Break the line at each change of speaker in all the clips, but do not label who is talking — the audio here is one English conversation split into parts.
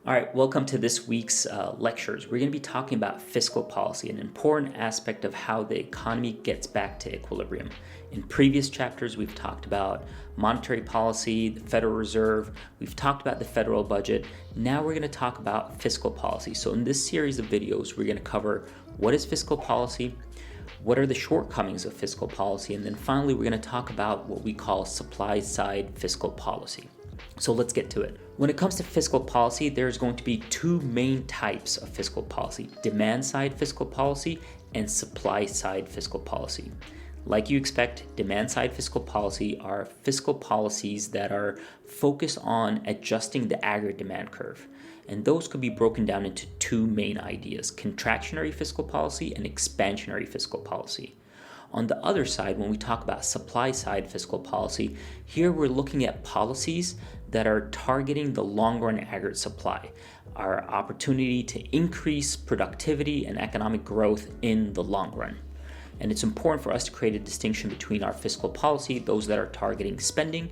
All right, welcome to this week's lectures. We're going to be talking about fiscal policy, an important aspect of how the economy gets back to equilibrium. In previous chapters, we've talked about monetary policy, the Federal Reserve, we've talked about the federal budget. Now we're going to talk about fiscal policy. So in this series of videos, we're going to cover what is fiscal policy, what are the shortcomings of fiscal policy, and then finally we're going to talk about what we call supply-side fiscal policy. So let's get to it. When it comes to fiscal policy, there's going to be two main types of fiscal policy: demand-side fiscal policy and supply-side fiscal policy. Like you expect, demand-side fiscal policy are fiscal policies that are focused on adjusting the aggregate demand curve. And those could be broken down into two main ideas: contractionary fiscal policy and expansionary fiscal policy. On the other side, when we talk about supply-side fiscal policy, here we're looking at policies that are targeting the long-run aggregate supply, our opportunity to increase productivity and economic growth in the long run. And it's important for us to create a distinction between our fiscal policy, those that are targeting spending,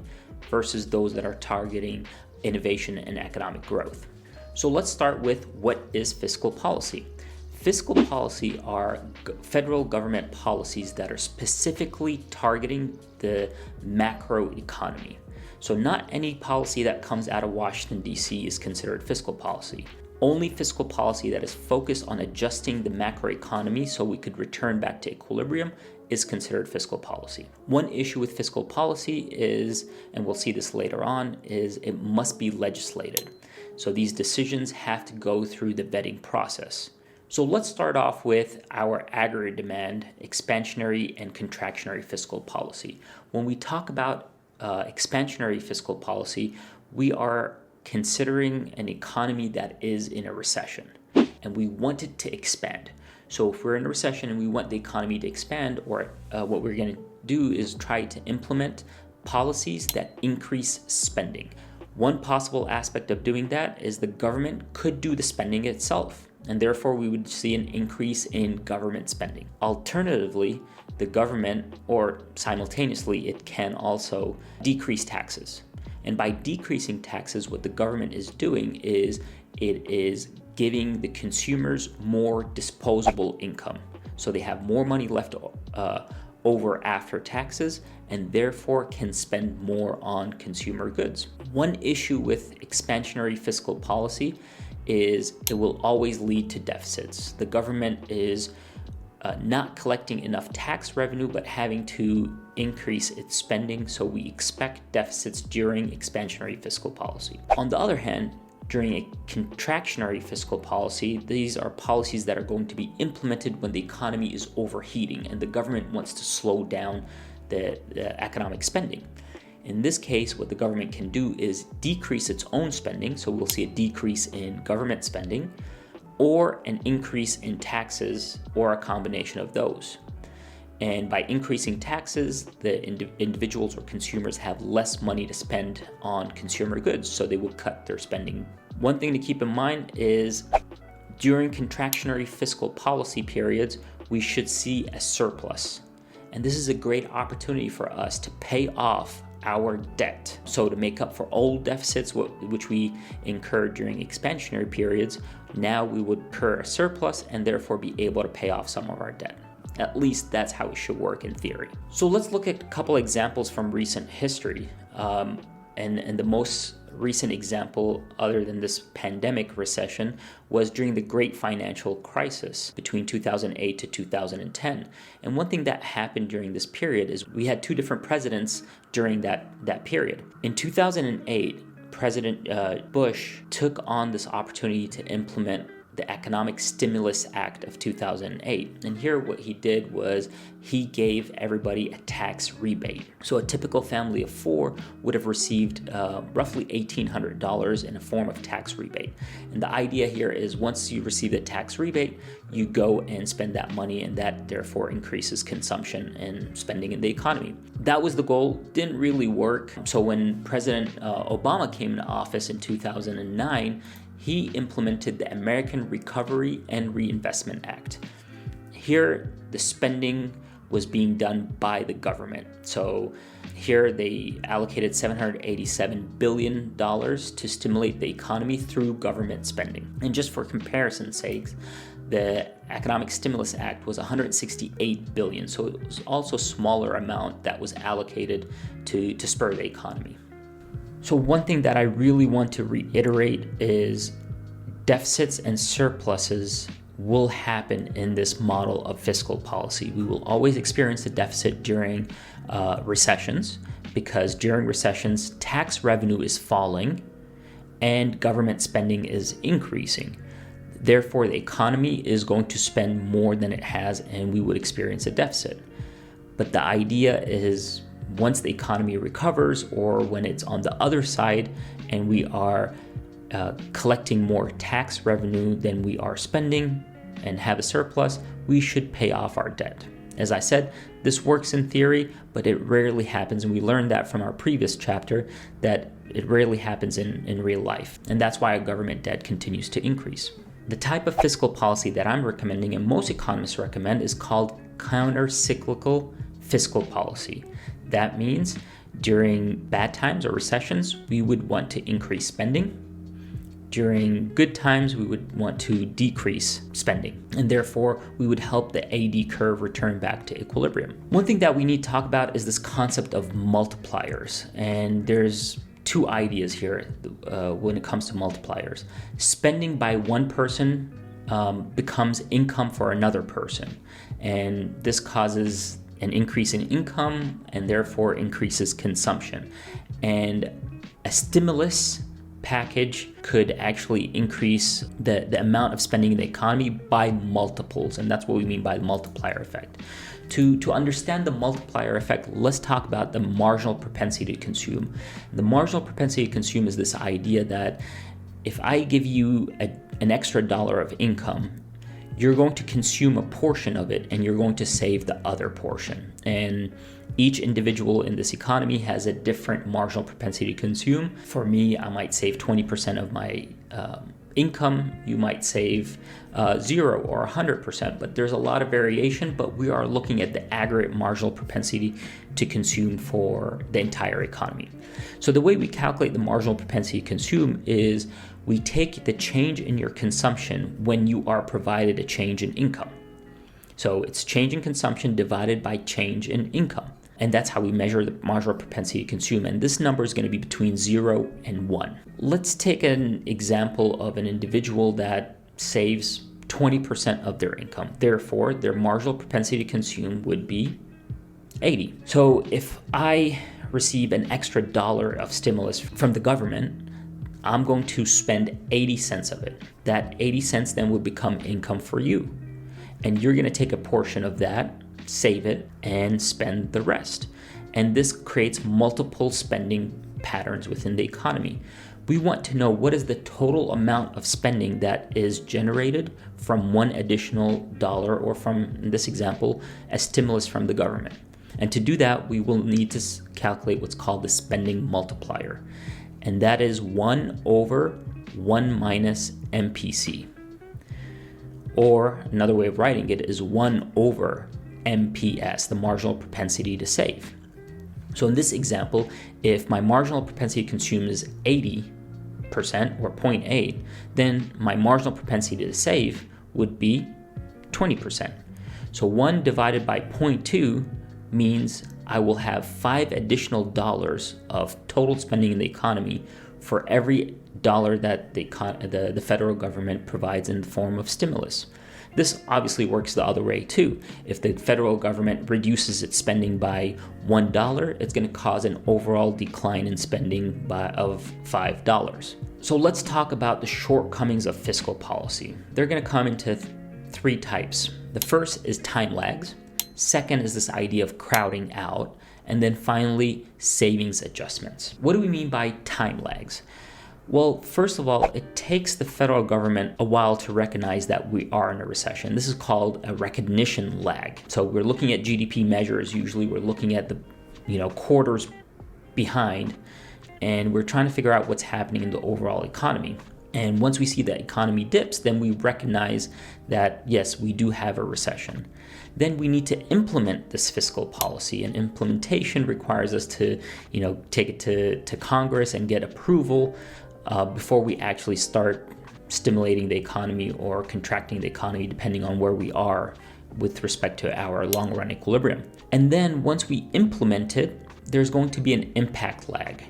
versus those that are targeting innovation and economic growth. So let's start with what is fiscal policy. Fiscal policy are federal government policies that are specifically targeting the macro economy. So not any policy that comes out of Washington, D.C. is considered fiscal policy. Only fiscal policy that is focused on adjusting the macro economy so we could return back to equilibrium is considered fiscal policy. One issue with fiscal policy is, and we'll see this later on, is it must be legislated. So these decisions have to go through the vetting process. So let's start off with our aggregate demand, expansionary and contractionary fiscal policy. When we talk about expansionary fiscal policy, we are considering an economy that is in a recession and we want it to expand. So if we're in a recession and we want the economy to expand, or what we're going to do is try to implement policies that increase spending. One possible aspect of doing that is the government could do the spending itself, and therefore we would see an increase in government spending. Alternatively, the government, or simultaneously, it can also decrease taxes. And by decreasing taxes, what the government is doing is it is giving the consumers more disposable income. So they have more money left over after taxes, and therefore can spend more on consumer goods. One issue with expansionary fiscal policy is it will always lead to deficits. The government is not collecting enough tax revenue, but having to increase its spending, so we expect deficits during expansionary fiscal policy. On the other hand, during a contractionary fiscal policy, these are policies that are going to be implemented when the economy is overheating and the government wants to slow down the economic spending. In this case, what the government can do is decrease its own spending, so we'll see a decrease in government spending, or an increase in taxes, or a combination of those. And by increasing taxes, the individuals or consumers have less money to spend on consumer goods, so they will cut their spending. One thing to keep in mind is during contractionary fiscal policy periods, we should see a surplus. And this is a great opportunity for us to pay off our debt. So to make up for old deficits, which we incurred during expansionary periods, now we would incur a surplus and therefore be able to pay off some of our debt. At least that's how it should work in theory. So let's look at a couple examples from recent history. And the most recent example, other than this pandemic recession, was during the Great Financial Crisis between 2008 to 2010. And one thing that happened during this period is we had two different presidents during that period. In 2008, President Bush took on this opportunity to implement the Economic Stimulus Act of 2008. And here what he did was he gave everybody a tax rebate. So a typical family of four would have received roughly $1,800 in a form of tax rebate. And the idea here is once you receive the tax rebate, you go and spend that money, and that therefore increases consumption and spending in the economy. That was the goal. Didn't really work. So when President Obama came into office in 2009, he implemented the American Recovery and Reinvestment Act. Here, the spending was being done by the government. So here they allocated $787 billion to stimulate the economy through government spending. And just for comparison's sake, the Economic Stimulus Act was $168 billion. So it was also a smaller amount that was allocated to spur the economy. So one thing that I really want to reiterate is deficits and surpluses will happen in this model of fiscal policy. We will always experience a deficit during recessions, because during recessions, tax revenue is falling and government spending is increasing. Therefore, the economy is going to spend more than it has, and we would experience a deficit. But the idea is once the economy recovers, or when it's on the other side and we are collecting more tax revenue than we are spending and have a surplus, we should pay off our debt. As I said, this works in theory, but it rarely happens, and we learned that from our previous chapter, that it rarely happens in real life, and that's why our government debt continues to increase. The type of fiscal policy that I'm recommending, and most economists recommend, is called counter-cyclical fiscal policy. That means during bad times or recessions, we would want to increase spending. During good times, we would want to decrease spending, and therefore we would help the AD curve return back to equilibrium. One thing that we need to talk about is this concept of multipliers, and there's two ideas here when it comes to multipliers. Spending by one person becomes income for another person, and this causes an increase in income and therefore increases consumption. And a stimulus package could actually increase the amount of spending in the economy by multiples, and that's what we mean by the multiplier effect. To understand the multiplier effect, let's talk about the marginal propensity to consume. The marginal propensity to consume is this idea that if I give you an extra dollar of income, you're going to consume a portion of it and you're going to save the other portion. And each individual in this economy has a different marginal propensity to consume. For me, I might save 20% of my income. You might save 0 or 100%, but there's a lot of variation, but we are looking at the aggregate marginal propensity to consume for the entire economy. So the way we calculate the marginal propensity to consume is we take the change in your consumption when you are provided a change in income. So it's change in consumption divided by change in income. And that's how we measure the marginal propensity to consume. And this number is going to be between 0 and 1. Let's take an example of an individual that saves 20% of their income. Therefore, their marginal propensity to consume would be 80. So if I receive an extra dollar of stimulus from the government, I'm going to spend 80 cents of it. That 80 cents then would become income for you. And you're going to take a portion of that, save it, and spend the rest. And this creates multiple spending patterns within the economy. We want to know what is the total amount of spending that is generated from one additional dollar, or from, in this example, a stimulus from the government. And to do that, we will need to calculate what's called the spending multiplier. And that is 1 over 1 minus MPC. Or another way of writing it is 1 over MPS, the marginal propensity to save. So in this example, if my marginal propensity to consume is 80% or 0.8, then my marginal propensity to save would be 20%. So 1 divided by 0.2 means I will have 5 additional dollars of total spending in the economy for every dollar that the federal government provides in the form of stimulus. This obviously works the other way too. If the federal government reduces its spending by $1, it's going to cause an overall decline in spending of $5. So let's talk about the shortcomings of fiscal policy. They're going to come into 3 types. The first is time lags. Second is this idea of crowding out. And then finally, savings adjustments. What do we mean by time lags? Well, first of all, it takes the federal government a while to recognize that we are in a recession. This is called a recognition lag. So we're looking at GDP measures. Usually we're looking at the quarters behind, and we're trying to figure out what's happening in the overall economy. And once we see the economy dips, then we recognize that, yes, we do have a recession. Then we need to implement this fiscal policy, and implementation requires us to, take it to Congress and get approval before we actually start stimulating the economy or contracting the economy, depending on where we are with respect to our long-run equilibrium. And then once we implement it, there's going to be an impact lag.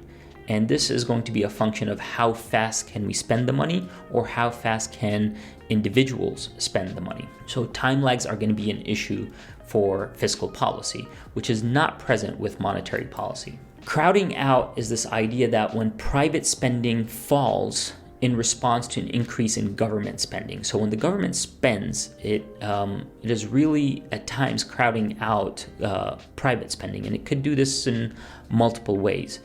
And this is going to be a function of how fast can we spend the money, or how fast can individuals spend the money. So time lags are going to be an issue for fiscal policy, which is not present with monetary policy. Crowding out is this idea that when private spending falls in response to an increase in government spending. So when the government spends, it is really at times crowding out private spending, and it could do this in multiple ways.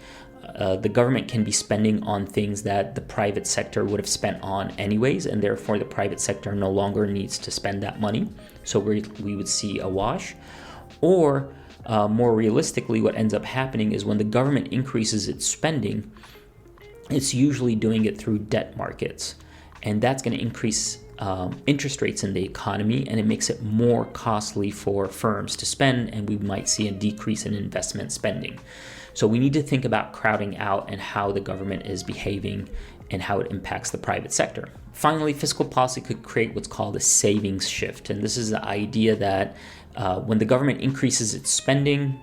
The government can be spending on things that the private sector would have spent on anyways, and therefore the private sector no longer needs to spend that money. So we would see a wash. Or more realistically, what ends up happening is when the government increases its spending, it's usually doing it through debt markets. And that's going to increase interest rates in the economy, and it makes it more costly for firms to spend, and we might see a decrease in investment spending. So we need to think about crowding out and how the government is behaving and how it impacts the private sector. Finally, fiscal policy could create what's called a savings shift. And this is the idea that when the government increases its spending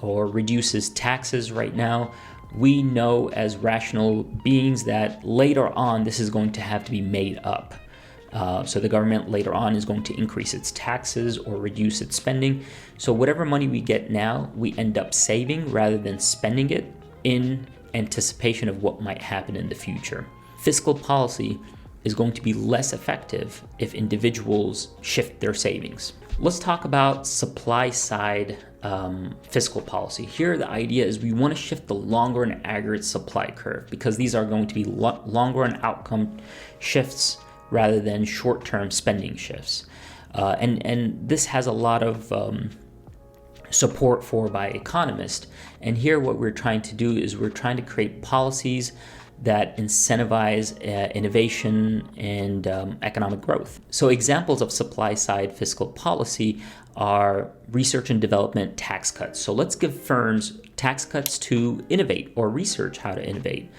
or reduces taxes right now, we know as rational beings that later on this is going to have to be made up. So the government later on is going to increase its taxes or reduce its spending. So whatever money we get now, we end up saving rather than spending it in anticipation of what might happen in the future. Fiscal policy is going to be less effective if individuals shift their savings. Let's talk about supply side fiscal policy. Here, the idea is we want to shift the longer and aggregate supply curve, because these are going to be longer and outcome shifts rather than short-term spending shifts. And this has a lot of support by economists. And here what we're trying to do is we're trying to create policies that incentivize innovation and economic growth. So examples of supply-side fiscal policy are research and development tax cuts. So let's give firms tax cuts to innovate or research how to innovate.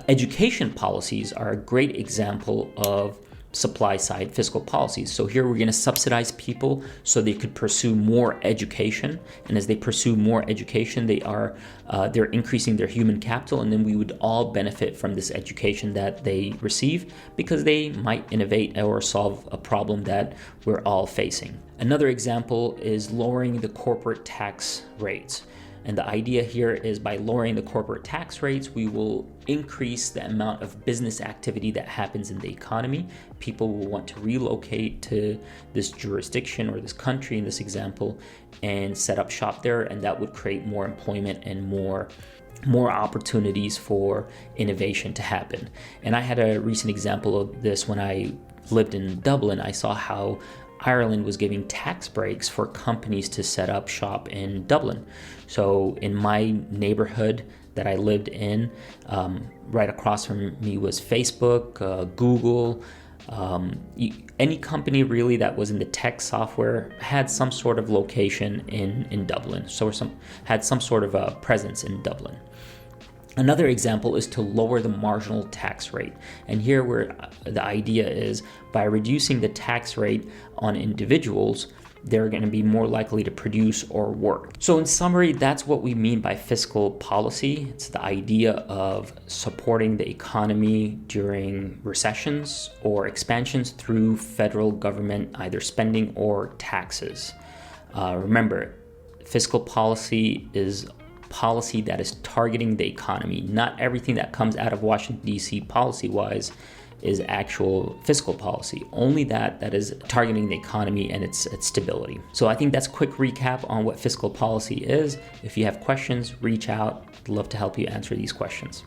Education policies are a great example of supply-side fiscal policies. So here we're going to subsidize people so they could pursue more education, and as they pursue more education, they're increasing their human capital, and then we would all benefit from this education that they receive because they might innovate or solve a problem that we're all facing. Another example is lowering the corporate tax rates. And the idea here is by lowering the corporate tax rates, we will increase the amount of business activity that happens in the economy. People will want to relocate to this jurisdiction or this country in this example and set up shop there, and that would create more employment and more opportunities for innovation to happen. And I had a recent example of this when I lived in Dublin. I saw how Ireland was giving tax breaks for companies to set up shop in Dublin. So in my neighborhood that I lived in, right across from me was Facebook, Google, any company really that was in the tech software had some sort of location in Dublin. So had some sort of a presence in Dublin. Another example is to lower the marginal tax rate. And here where the idea is by reducing the tax rate on individuals, they're going to be more likely to produce or work. So in summary, that's what we mean by fiscal policy. It's the idea of supporting the economy during recessions or expansions through federal government, either spending or taxes. Remember, fiscal policy is policy that is targeting the economy. Not everything that comes out of Washington, D.C. policy-wise is actual fiscal policy. Only that is targeting the economy and its stability. So I think that's a quick recap on what fiscal policy is. If you have questions, reach out. I'd love to help you answer these questions.